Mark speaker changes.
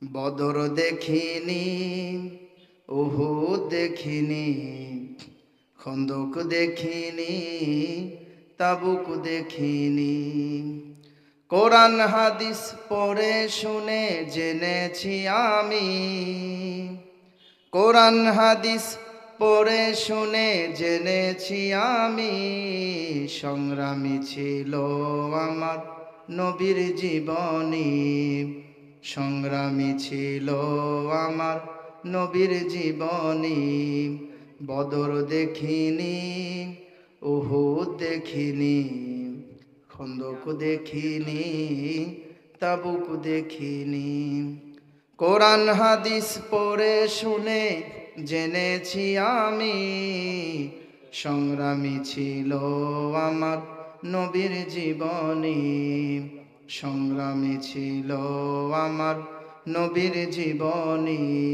Speaker 1: বদর দেখিনি, উহুদ দেখিনি, খন্দক দেখিনি, তাবুক দেখিনি। কোরআন হাদিস পড়ে শুনে জেনেছি আমি, কোরআন হাদিস পড়ে শুনে জেনেছি আমি। সংগ্রামী ছিল আমার নবীর জীবনী, সংগ্রামী ছিল আমার নবীর জীবনী। বদর দেখিনি, উহুদ দেখিনি, খন্দক দেখিনি, তাবুক দেখিনি। কোরআন হাদিস পড়ে শুনে জেনেছি আমি, সংগ্রামী ছিল আমার নবীর জীবনী, সংগ্রামী ছিল আমার নবীর জীবনী।